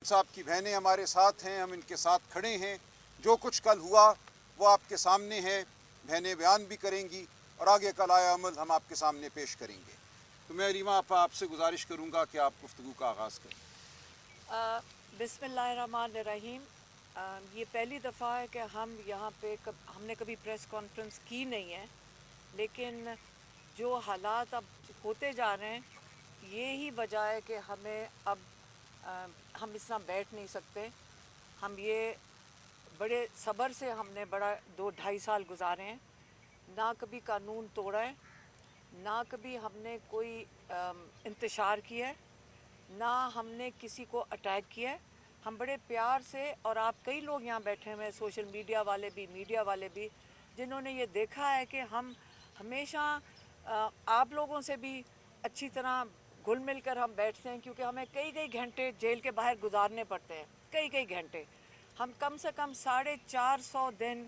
साहब की बहनें हमारे साथ हैं, हम इनके साथ खड़े हैं। जो कुछ कल हुआ वो आपके सामने है, बहनें बयान भी करेंगी और आगे कल आया अमल हम आपके सामने पेश करेंगे। तो मैं रीमा आपसे गुजारिश करूंगा कि आप गुफ्तगू का आगाज़ करें। बिस्मिल्लाहिर्रहमानिर्रहीम। ये पहली दफ़ा है कि हम यहाँ पे हमने कभी प्रेस कॉन्फ्रेंस की नहीं है, लेकिन जो हालात अब होते जा रहे हैं ये ही वजह है कि हमें अब हम इस तरह बैठ नहीं सकते। हम ये बड़े सब्र से हमने बड़ा 2-2.5 साल गुजारे हैं, ना कभी कानून तोड़ा है, ना कभी हमने कोई इंतशार किया है, ना हमने किसी को अटैक किया है। हम बड़े प्यार से, और आप कई लोग यहाँ बैठे हुए हैं, सोशल मीडिया वाले भी, मीडिया वाले भी, जिन्होंने ये देखा है कि हम हमेशा आप लोगों से भी अच्छी तरह घुल मिल कर हम बैठते हैं, क्योंकि हमें कई कई घंटे जेल के बाहर गुजारने पड़ते हैं, कई कई घंटे। हम कम से कम 450 दिन,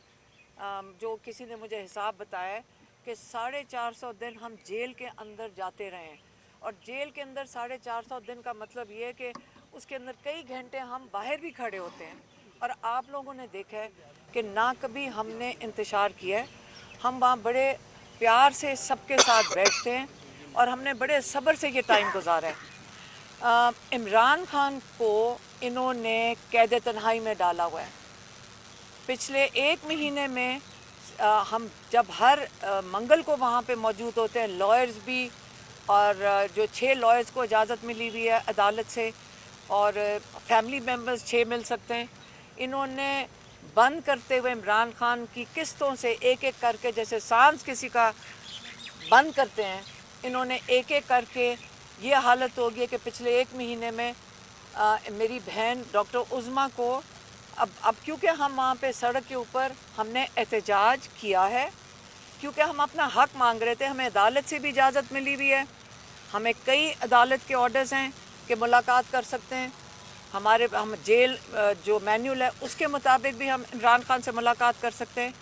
जो किसी ने मुझे हिसाब बताया है कि 450 दिन हम जेल के अंदर जाते रहे हैं। और जेल के अंदर 450 दिन का मतलब ये है कि उसके अंदर कई घंटे हम बाहर भी खड़े होते हैं। और आप लोगों ने देखा है कि ना कभी हमने इंतशार किया है, हम वहाँ बड़े प्यार से सबके साथ बैठते हैं और हमने बड़े सब्र से ये टाइम गुजारा है। इमरान खान को इन्होंने कैद तन्हाई में डाला हुआ है। पिछले 1 महीने में हम जब हर मंगल को वहाँ पे मौजूद होते हैं, लॉयर्स भी, और जो 6 लॉयर्स को इजाज़त मिली हुई है अदालत से, और फैमिली मेम्बर्स 6 मिल सकते हैं। इन्होंने बंद करते हुए इमरान खान की किस्तों से एक एक करके, जैसे सांस किसी का बंद करते हैं, इन्होंने एक एक करके ये हालत हो गई कि पिछले 1 महीने में मेरी बहन डॉक्टर उज़्मा को अब क्योंकि हम वहाँ पे सड़क के ऊपर हमने एहतजाज किया है, क्योंकि हम अपना हक़ मांग रहे थे। हमें अदालत से भी इजाज़त मिली हुई है, हमें कई अदालत के ऑर्डर्स हैं कि मुलाकात कर सकते हैं। हम जेल जो मैन्यूल है उसके मुताबिक भी हम इमरान खान से मुलाकात कर सकते हैं।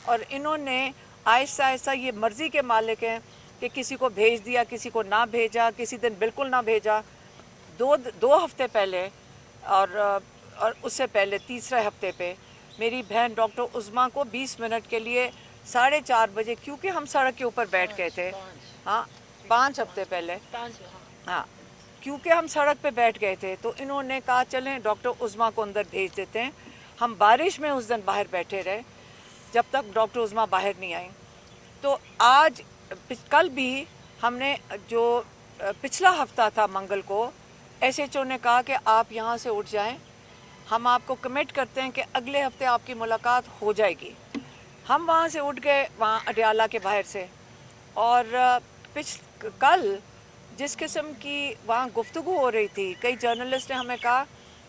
और इन्होंने आहिस्ता आहिस्ता, ये मर्ज़ी के मालिक हैं कि किसी को भेज दिया, किसी को ना भेजा, किसी दिन बिल्कुल ना भेजा। दो हफ्ते पहले और उससे पहले तीसरे हफ्ते पे मेरी बहन डॉक्टर उज़्मा को 20 मिनट के लिए 4:30 बजे, क्योंकि हम सड़क के ऊपर बैठ गए थे, हाँ 5 हफ्ते पहले, हाँ क्योंकि हम सड़क पे बैठ गए थे, तो इन्होंने कहा चलें डॉक्टर उज़्मा को अंदर भेज देते हैं। हम बारिश में उस दिन बाहर बैठे रहे जब तक डॉक्टर उज़्मा बाहर नहीं आई। तो आज कल भी हमने, जो पिछला हफ्ता था मंगल को, SHO ने कहा कि आप यहाँ से उठ जाएं, हम आपको कमिट करते हैं कि अगले हफ्ते आपकी मुलाकात हो जाएगी। हम वहाँ से उठ गए, वहाँ अडयाला के बाहर से, और कल जिस किस्म की वहाँ गुफ्तगू हो रही थी, कई जर्नलिस्ट ने हमें कहा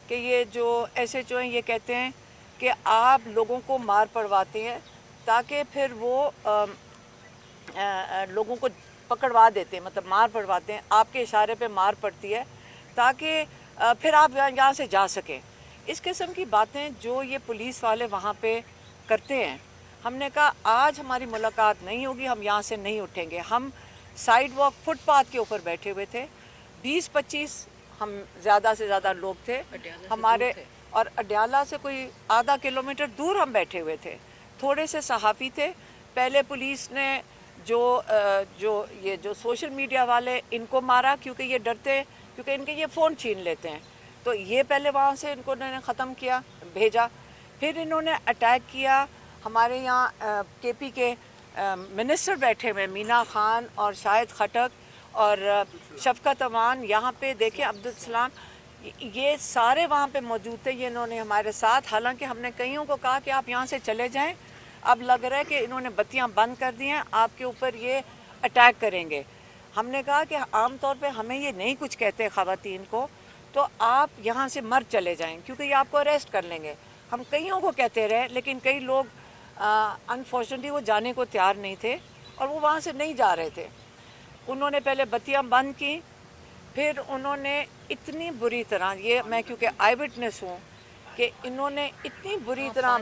कि ये जो SHO हैं ये कहते हैं कि आप लोगों को मार पड़वाते हैं ताकि फिर वो लोगों को पकड़वा देते हैं, मतलब मार पड़वाते हैं, आपके इशारे पे मार पड़ती है ताकि फिर आप यहाँ से जा सकें। इस किस्म की बातें जो ये पुलिस वाले वहाँ पे करते हैं। हमने कहा आज हमारी मुलाकात नहीं होगी, हम यहाँ से नहीं उठेंगे। हम साइड वॉक फुटपाथ के ऊपर बैठे हुए थे, 20-25 हम ज़्यादा से ज़्यादा लोग थे हमारे, और अडयाला से कोई आधा किलोमीटर दूर हम बैठे हुए थे। थोड़े से सहाफ़ी थे। पहले पुलिस ने जो सोशल मीडिया वाले, इनको मारा क्योंकि ये डरते, क्योंकि इनके ये फ़ोन छीन लेते हैं, तो ये पहले वहाँ से इनको इन्होंने ख़त्म किया, भेजा। फिर इन्होंने अटैक किया। हमारे यहाँ KP के मिनिस्टर बैठे हुए, मीना खान और शाहिद खटक और शफकत अमान, यहाँ पे देखें अब्दुल सलाम, ये सारे वहाँ पे मौजूद थे। ये इन्होंने हमारे साथ, हालांकि हमने कईयों को कहा कि आप यहाँ से चले जाएं, अब लग रहा है कि इन्होंने बत्तियाँ बंद कर दी हैं, आपके ऊपर ये अटैक करेंगे। हमने कहा कि आम तौर पे हमें ये नहीं कुछ कहते ख़वातीन को, तो आप यहाँ से मर चले जाएं, क्योंकि ये आपको अरेस्ट कर लेंगे। हम कईयों को कहते रहे, लेकिन कई लोग अनफॉर्चुनेटली वो जाने को तैयार नहीं थे और वो वहाँ से नहीं जा रहे थे। उन्होंने पहले बत्तियाँ बंद की, फिर उन्होंने इतनी बुरी तरह, ये मैं क्योंकि आई विटनेस हूँ, कि इन्होंने इतनी बुरी तरह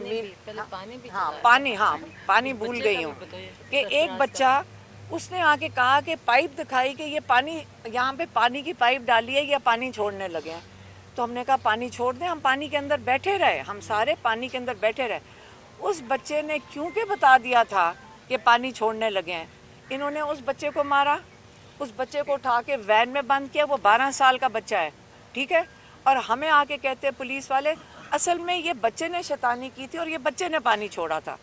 पानी भूल गई हूँ कि एक बच्चा, उसने आके कहा कि पाइप दिखाई कि ये पानी, यहाँ पे पानी की पाइप डाली है या पानी छोड़ने लगे हैं। تو ہم نے کہا پانی چھوڑ دیں, ہم پانی کے اندر بیٹھے رہے, ہم سارے پانی کے اندر بیٹھے رہے. اس بچے نے کیونکہ بتا دیا تھا کہ پانی چھوڑنے لگے ہیں, انہوں نے اس بچے کو مارا, اس بچے کو اٹھا کے وین میں بند کیا. وہ 12 سال کا بچہ ہے, ٹھیک ہے, اور ہمیں آ کے کہتے پولیس والے اصل میں یہ بچے نے شیطانی کی تھی اور یہ بچے نے پانی چھوڑا تھا.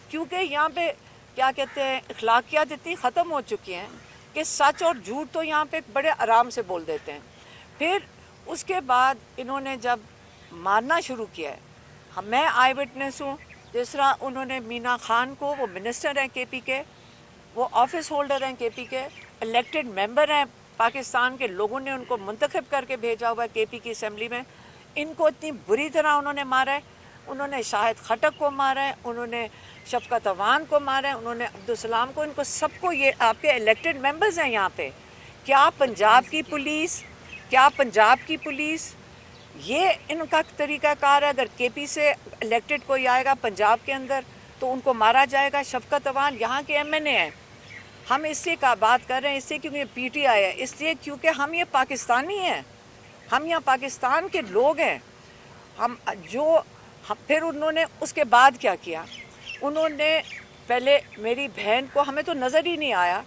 کیونکہ یہاں پہ کیا کہتے ہیں, اخلاقیات اتنی ختم ہو چکی ہیں کہ سچ اور جھوٹ تو یہاں پہ بڑے آرام سے بول دیتے ہیں. پھر اس کے بعد انہوں نے جب مارنا شروع کیا ہے, میں آئی وٹنس ہوں, جس طرح انہوں نے مینا خان کو, وہ منسٹر ہیں کے پی کے, وہ آفس ہولڈر ہیں کے پی کے, الیکٹڈ ممبر ہیں پاکستان کے, لوگوں نے ان کو منتخب کر کے بھیجا ہوا ہے کے پی کی اسمبلی میں. ان کو اتنی بری طرح انہوں نے مارا ہے. انہوں نے شاہد خٹک کو مارا ہے, انہوں نے شفقت اوان کو مارا ہے, انہوں نے عبدالسلام کو, ان کو سب کو. یہ آپ کے الیکٹڈ ممبرز ہیں یہاں پہ. کیا پنجاب کی پولیس, کیا پنجاب کی پولیس یہ ان کا طریقہ کار ہے؟ اگر کے پی سے الیکٹڈ کوئی آئے گا پنجاب کے اندر تو ان کو مارا جائے گا. شفقت اوان یہاں کے ایم این اے ہیں. ہم اس لیے کا بات کر رہے ہیں, اس لیے کیونکہ پی ٹی آئی ہے, اس لیے کیونکہ ہم یہ پاکستانی ہیں, ہم یہاں پاکستان کے لوگ ہیں. پھر انہوں نے اس کے بعد کیا کیا, انہوں نے پہلے میری بہن کو, ہمیں تو نظر ہی نہیں آیا,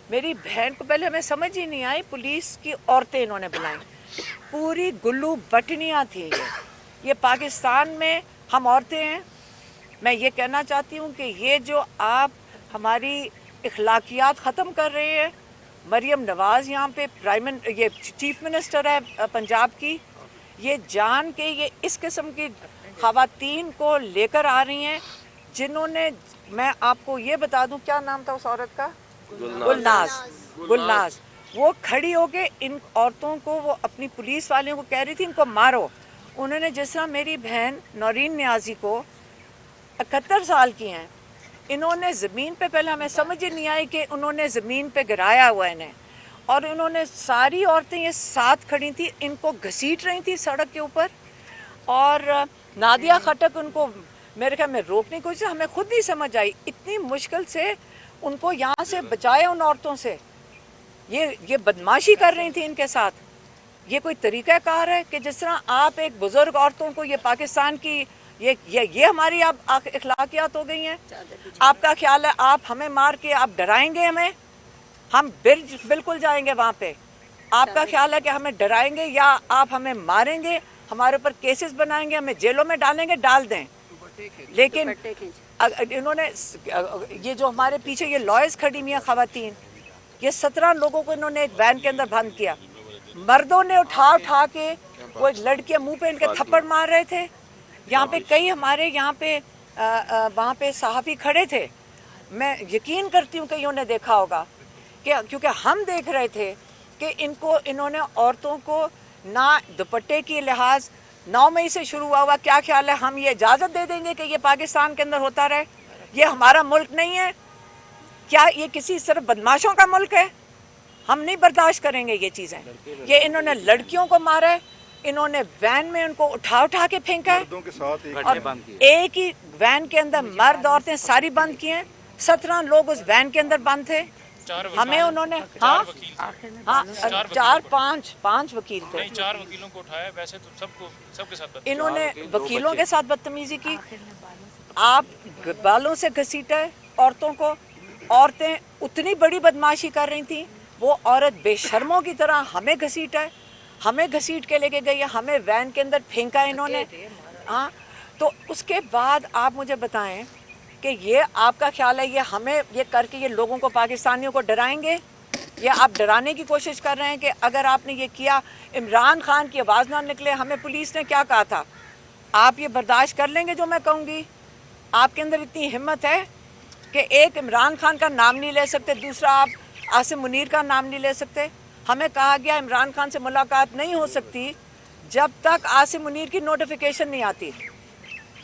میری بہن کو پہلے ہمیں سمجھ ہی نہیں آئی, پولیس کی عورتیں انہوں نے بلائیں. پوری گلو بٹنیاں تھیں. یہ پاکستان میں ہم عورتیں ہیں. میں یہ کہنا چاہتی ہوں کہ یہ جو آپ ہماری اخلاقیات ختم کر رہے ہیں, مریم نواز یہاں پہ یہ چیف منسٹر ہے پنجاب کی, یہ جان کے یہ اس قسم کی خواتین کو لے کر آ رہی ہیں جنہوں نے, میں آپ کو یہ بتا دوں کیا نام تھا اس عورت کا, گلناز. وہ کھڑی ہو کے ان عورتوں کو, وہ اپنی پولیس والوں کو کہہ رہی تھی ان کو مارو. انہوں نے جس طرح میری بہن نورین نیازی کو 71 سال کی ہیں, انہوں نے زمین پہ, پہلے ہمیں سمجھ ہی نہیں آئی کہ انہوں نے زمین پہ گرایا ہوا انہیں, اور انہوں نے ساری عورتیں یہ ساتھ کھڑی تھیں, ان کو گھسیٹ رہی تھیں سڑک کے اوپر. اور نادیہ خٹک ان کو میرے خیال میں روکنے کی کوشش, ہمیں خود نہیں سمجھ آئی, اتنی مشکل سے ان کو یہاں سے بچائے ان عورتوں سے. یہ بدماشی کر رہی تھی ان کے ساتھ. یہ کوئی طریقہ کار ہے کہ جس طرح آپ ایک بزرگ عورتوں کو, یہ پاکستان کی یہ ہماری آپ اخلاقیات ہو گئی ہیں. آپ کا خیال ہے آپ ہمیں مار کے آپ ڈرائیں گے ہمیں, ہم بالکل جائیں گے وہاں پہ. آپ کا خیال ہے کہ ہمیں ڈرائیں گے یا آپ ہمیں ماریں گے, ہمارے اوپر کیسز بنائیں گے, ہمیں جیلوں میں ڈالیں گے, ڈال دیں. لیکن انہوں نے یہ جو ہمارے پیچھے یہ لائرز کھڑی ہوئی ہیں خواتین, یہ 17 لوگوں کو انہوں نے ایک وین کے اندر بند کیا. مردوں نے اٹھا کے وہ ایک لڑکی منہ پہ ان کے تھپڑ مار رہے تھے. یہاں پہ کئی ہمارے یہاں پہ وہاں پہ صحافی کھڑے تھے, میں یقین کرتی ہوں کہ انہوں نے دیکھا ہوگا, کہ کیونکہ ہم دیکھ رہے تھے کہ انہوں نے عورتوں کو نہ دوپٹے کی لحاظ 9 مئی سے شروع ہوا. کیا خیال ہے ہم یہ اجازت دے دیں گے کہ یہ پاکستان کے اندر ہوتا رہے؟ یہ ہمارا ملک نہیں ہے. کیا یہ کسی صرف بدماشوں کا ملک ہے؟ ہم نہیں برداشت کریں گے یہ چیزیں. یہ انہوں نے لڑکیوں کو مارا ہے, انہوں نے وین میں ان کو اٹھا کے پھینکا ہے, اور ایک ہی وین کے اندر مرد عورتیں ساری بند کی ہیں. 17 لوگ اس وین کے اندر بند تھے. ہمیں انہوں نے 4-5 وکیل تھے, 4 وکیلوں کو اٹھایا. ویسے تو سب کے ساتھ انہوں نے وکیلوں کے ساتھ بدتمیزی کی. آپ بالوں سے گھسیٹا ہے عورتوں کو. عورتیں اتنی بڑی بدماشی کر رہی تھیں, وہ عورت بے شرموں کی طرح ہمیں گھسیٹا ہے, ہمیں گھسیٹ کے لے کے گئی ہے, ہمیں وین کے اندر پھینکا ہے انہوں نے. ہاں, تو اس کے بعد آپ مجھے بتائیں کہ یہ آپ کا خیال ہے یہ ہمیں یہ کر کے یہ لوگوں کو, پاکستانیوں کو ڈرائیں گے؟ یہ آپ ڈرانے کی کوشش کر رہے ہیں کہ اگر آپ نے یہ کیا, عمران خان کی آواز نہ نکلے. ہمیں پولیس نے کیا کہا تھا, آپ یہ برداشت کر لیں گے جو میں کہوں گی؟ آپ کے اندر اتنی ہمت ہے کہ ایک عمران خان کا نام نہیں لے سکتے, دوسرا آپ عاصم منیر کا نام نہیں لے سکتے. ہمیں کہا گیا عمران خان سے ملاقات نہیں ہو سکتی جب تک عاصم منیر کی نوٹیفیکیشن نہیں آتی.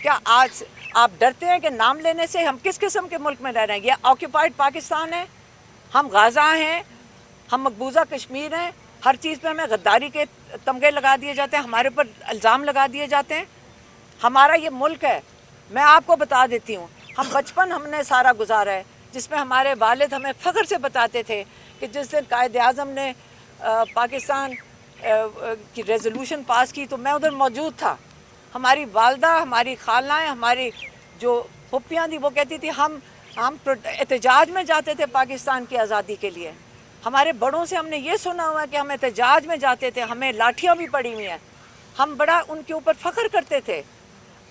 کیا آج آپ ڈرتے ہیں کہ نام لینے سے؟ ہم کس قسم کے ملک میں رہ رہے ہیں؟ یہ آکوپائڈ پاکستان ہے, ہم غازہ ہیں, ہم مقبوضہ کشمیر ہیں. ہر چیز پہ ہمیں غداری کے تمغے لگا دیے جاتے ہیں, ہمارے اوپر الزام لگا دیے جاتے ہیں. ہمارا یہ ملک ہے. میں آپ کو بتا دیتی ہوں, ہم بچپن ہم نے سارا گزارا ہے جس میں ہمارے والد ہمیں فخر سے بتاتے تھے کہ جس دن قائد اعظم نے پاکستان की रेजोल्यूशन पास की तो मैं उधर मौजूद था। हमारी वालदा, हमारी खालाएँ, हमारी जो पुप्पियाँ थी वो कहती थी हम एहतजाज में जाते थे पाकिस्तान की आज़ादी के लिए। हमारे बड़ों से हमने ये सुना हुआ है कि हम एहतजाज में जाते थे, हमें लाठियाँ भी पड़ी हुई हैं, हम बड़ा उनके ऊपर फ़ख्र करते थे।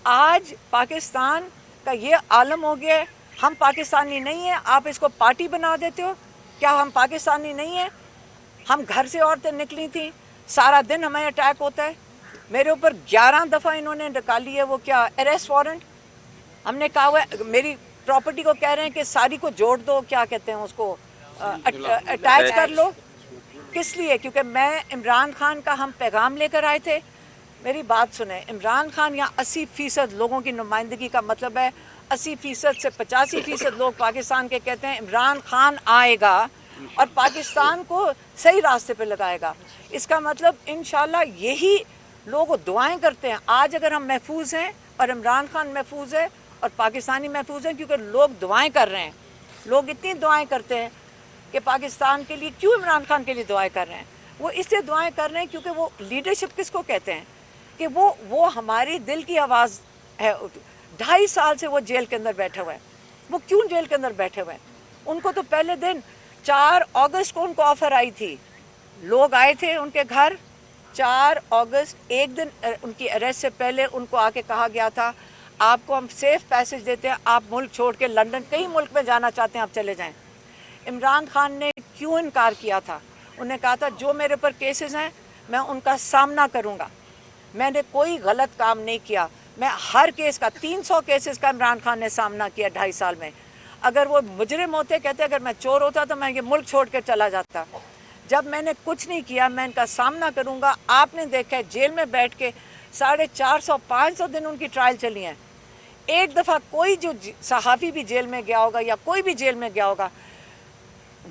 आज पाकिस्तान का ये आलम हो गया है, हम पाकिस्तानी नहीं हैं, आप इसको पार्टी बना देते हो। क्या हम पाकिस्तानी नहीं हैं? हम घर से औरतें निकली थी, सारा दिन हमें अटैक होता है। मेरे ऊपर 11 दफ़ा इन्होंने निकाली है वो क्या अरेस्ट वारंट। हमने कहा हुआ है, मेरी प्रॉपर्टी को कह रहे हैं कि सारी को जोड़ दो, क्या कहते हैं उसको, अटैच कर लो। किस लिए? क्योंकि मैं इमरान खान का हम पैगाम लेकर आए थे। मेरी बात सुने, इमरान खान यहाँ 80% लोगों की नुमाइंदगी का मतलब है 80% से 85% लोग पाकिस्तान के कहते हैं इमरान खान आएगा और पाकिस्तान को सही रास्ते पे लगाएगा। इसका मतलब इंशाल्लाह यही लोग दुआएं करते हैं। आज अगर हम महफूज हैं और इमरान खान महफूज है और पाकिस्तानी महफूज हैं, क्योंकि लोग दुआएं कर रहे हैं। लोग इतनी दुआएं करते हैं कि पाकिस्तान के लिए, क्यों इमरान खान के लिए दुआएं कर रहे हैं? वो इसलिए दुआएं कर रहे हैं क्योंकि वो लीडरशिप किसको कहते हैं कि वो हमारी दिल की आवाज़ है। 2.5 साल से वो जेल के अंदर बैठे हुए हैं। वो क्यों जेल के अंदर बैठे हुए हैं? उनको तो पहले दिन 4 अगस्त को उनको ऑफ़र आई थी, लोग आए थे उनके घर 4 अगस्त, एक दिन उनकी अरेस्ट से पहले उनको आके कहा गया था आपको हम सेफ पैसेज देते हैं, आप मुल्क छोड़ के लंदन कई मुल्क में जाना चाहते हैं आप चले जाएं। इमरान खान ने क्यों इनकार किया था? उन्हें कहा था जो मेरे ऊपर केसेस हैं मैं उनका सामना करूंगा, मैंने कोई गलत काम नहीं किया। मैं हर केस का 300 केसेस का इमरान खान ने सामना किया 2.5 साल में। अगर वो मुजरिम होते, कहते अगर मैं चोर होता तो मैं ये मुल्क छोड़ कर चला जाता। जब मैंने कुछ नहीं किया, मैं इनका सामना करूंगा। आपने देखा है जेल में बैठ के 450-500 दिन उनकी ट्रायल चली हैं। एक दफ़ा कोई जो सहाफ़ी भी जेल में गया होगा या कोई भी जेल में गया होगा,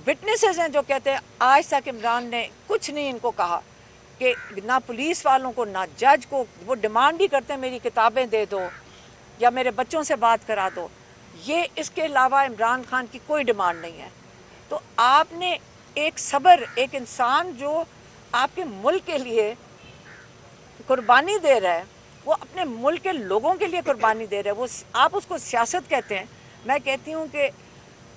विटनेसेस हैं जो कहते हैं आज तक इमरान ने कुछ नहीं इनको कहा कि ना पुलिस वालों को ना जज को। वो डिमांड ही करते हैं मेरी किताबें दे दो या मेरे बच्चों से बात करा दो। ये इसके अलावा इमरान खान की कोई डिमांड नहीं है। तो आपने एक सब्र, एक इंसान जो आपके मुल्क के लिए कुर्बानी दे रहा है, वो अपने मुल्क के लोगों के लिए कुर्बानी दे रहा है, वो आप उसको सियासत कहते हैं। मैं कहती हूँ कि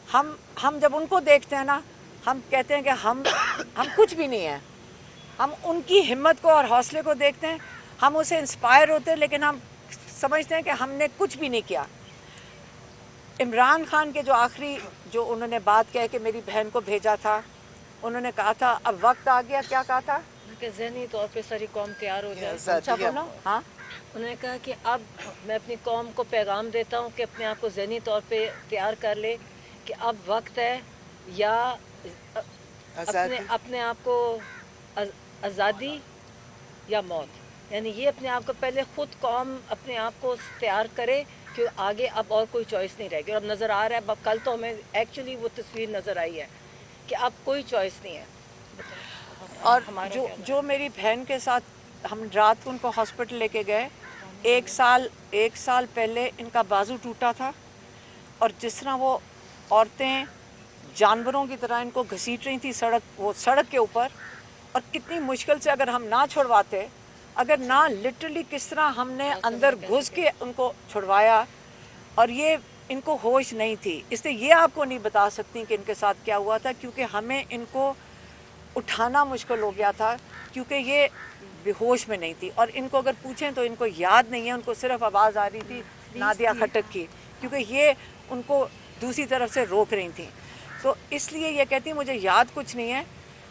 हम जब उनको देखते हैं ना, हम कहते हैं कि हम कुछ भी नहीं है। हम उनकी हिम्मत को और हौसले को देखते हैं, हम उसे इंस्पायर होते हैं, लेकिन हम समझते हैं कि हमने कुछ भी नहीं किया। इमरान खान के जो आखिरी जो उन्होंने बात कह के मेरी बहन को भेजा था, उन्होंने कहा था अब वक्त आ गया, क्या कहा था कि ज़हनी तौर पे सारी कौम तैयार हो जाए। अच्छा बोलो। हाँ, उन्होंने कहा कि अब मैं अपनी कौम को पैगाम देता हूँ कि अपने आप को ज़हनी तौर पे तैयार कर ले कि अब वक्त है या अपने आप को आज़ादी या मौत। यानी ये अपने आप को पहले ख़ुद कौम अपने आप को तैयार करे कि आगे अब और कोई चॉइस नहीं रहेगी। और अब नज़र आ रहा है, अब कल तो हमें एक्चुअली वो तस्वीर नज़र आई है कि अब कोई चॉइस नहीं है। और जो मेरी बहन के साथ हम रात को उनको हॉस्पिटल लेके गए, एक साल पहले इनका बाजू टूटा था और जिस तरह वो औरतें जानवरों की तरह इनको घसीट रही थी सड़क के ऊपर, और कितनी मुश्किल से अगर हम ना छुड़वाते, अगर ना लिटरली किस तरह हमने अंदर घुस के उनको छुड़वाया, और ये इनको होश नहीं थी। इसलिए ये आपको नहीं बता सकती कि इनके साथ क्या हुआ था, क्योंकि हमें इनको उठाना मुश्किल हो गया था, क्योंकि ये बेहोश में नहीं थी। और इनको अगर पूछें तो इनको याद नहीं है, उनको सिर्फ आवाज़ आ रही थी नादिया खटक की, क्योंकि ये उनको दूसरी तरफ से रोक रही थी। तो इसलिए ये कहती मुझे याद कुछ नहीं है,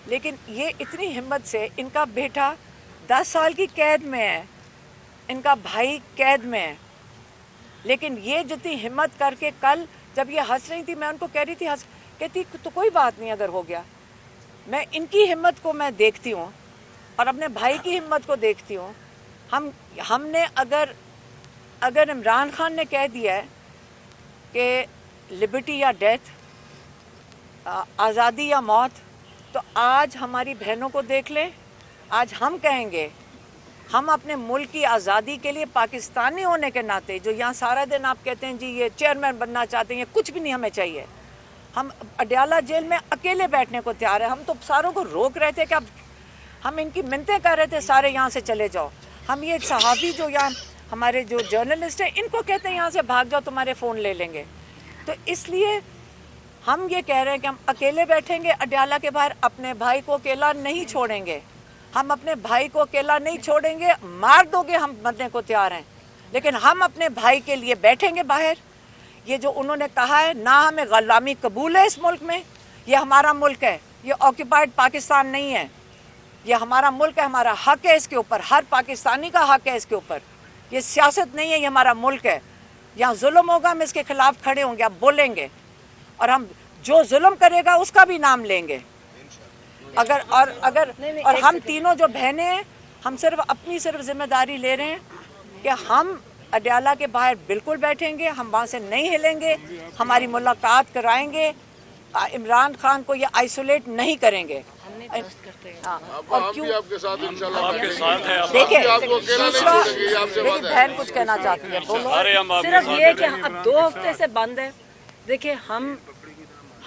लेकिन ये इतनी हिम्मत से, इनका बेटा 10 साल की कैद में है, इनका भाई कैद में है, लेकिन ये जितनी हिम्मत करके कल जब ये हंस रही थी, मैं उनको कह रही थी कहती तो कोई बात नहीं अगर हो गया। मैं इनकी हिम्मत को मैं देखती हूँ और अपने भाई की हिम्मत को देखती हूँ। हमने अगर इमरान खान ने कह दिया है कि लिबर्टी या डेथ, आज़ादी या मौत, तो आज हमारी बहनों को देख लें। आज हम कहेंगे, हम अपने मुल्क की आज़ादी के लिए पाकिस्तानी होने के नाते, जो यहाँ सारा दिन आप कहते हैं जी ये चेयरमैन बनना चाहते हैं, ये कुछ भी नहीं हमें चाहिए। हम अडयाला जेल में अकेले बैठने को तैयार है। हम तो सारों को रोक रहे थे कि अब हम इनकी मिन्नतें कर रहे थे सारे यहाँ से चले जाओ। हम ये सहाफ़ी जो यहाँ हमारे जो जर्नलिस्ट हैं इनको कहते हैं यहाँ से भाग जाओ, तुम्हारे फ़ोन ले लेंगे। तो इसलिए हम ये कह रहे हैं कि हम अकेले बैठेंगे अडयाला के बाहर, अपने भाई को अकेला नहीं छोड़ेंगे। हम अपने भाई को अकेला नहीं छोड़ेंगे, मार दोगे हम मरने को तैयार हैं, लेकिन हम अपने भाई के लिए बैठेंगे बाहर। ये जो उन्होंने कहा है ना, हमें ग़ुलामी कबूल है इस मुल्क में, ये हमारा मुल्क है, ये ऑक्यूपाइड पाकिस्तान नहीं है, ये हमारा मुल्क है, हमारा हक है इसके ऊपर, हर पाकिस्तानी का हक है इसके ऊपर। ये सियासत नहीं है, ये हमारा मुल्क है। यहाँ जुल्म होगा हम इसके खिलाफ खड़े होंगे, आप बोलेंगे, और हम जो जुल्म करेगा उसका भी नाम लेंगे। और हम तीनों जो बहनें हैं, हम सिर्फ अपनी जिम्मेदारी ले रहे हैं कि हम अडयाला के बाहर बिल्कुल बैठेंगे, हम वहाँ से नहीं हिलेंगे, हमारी मुलाकात कराएंगे, इमरान खान को ये आइसोलेट नहीं करेंगे। हाँ, और क्यों आपके साथ इंशाल्लाह देखिए आपको अकेला नहीं छोड़ेंगे, ये आपसे मेरी बात है। बहन कुछ कहना चाहती है, बोलो। सिर्फ ये कि अब 2 हफ्ते से बंद है। देखिए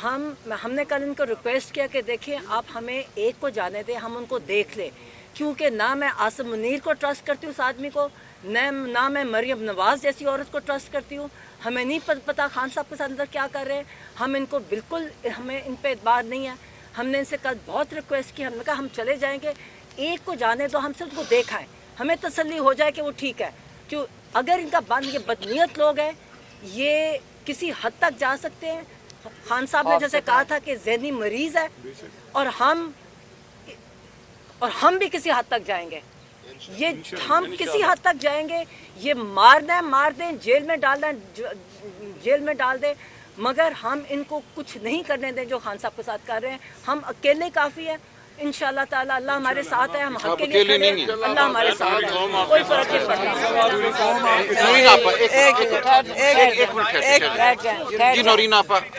हमने कल इनको रिक्वेस्ट किया कि देखिए आप हमें एक को जाने दें, हम उनको देख लें, क्योंकि ना मैं आसिम मुनीर को ट्रस्ट करती हूँ उस आदमी को, ना मैं मरियम नवाज़ जैसी औरत को ट्रस्ट करती हूँ। हमें नहीं पता खान साहब के साथ अंदर क्या कर रहे हैं, हम इनको बिल्कुल, हमें इन पे एतबार नहीं है। हमने इनसे कल बहुत रिक्वेस्ट की, हमने कहा हम चले जाएंगे, एक को जाने दो, हम सिर्फ उनको देखाएं, हमें तसल्ली हो जाए कि वो ठीक है। क्यों अगर इनका बंद, ये बदनीयत लोग हैं, ये किसी हद तक जा सकते हैं। खान साहब ने जैसे कहा था कि ज़हनी मरीज है, और हम भी किसी हद तक जाएंगे, ये हम किसी हद तक जाएंगे। ये मार दें, जेल में डाल दें, मगर हम इनको कुछ नहीं करने दें जो खान साहब के साथ कर रहे हैं। हम अकेले काफ़ी है, इंशाल्लाह ताला अल्लाह हमारे साथ है, हम हक के लिए खड़े हैं, अल्लाह हमारे साथ है, कोई फर्क नहीं पड़ता। नौरीन आपा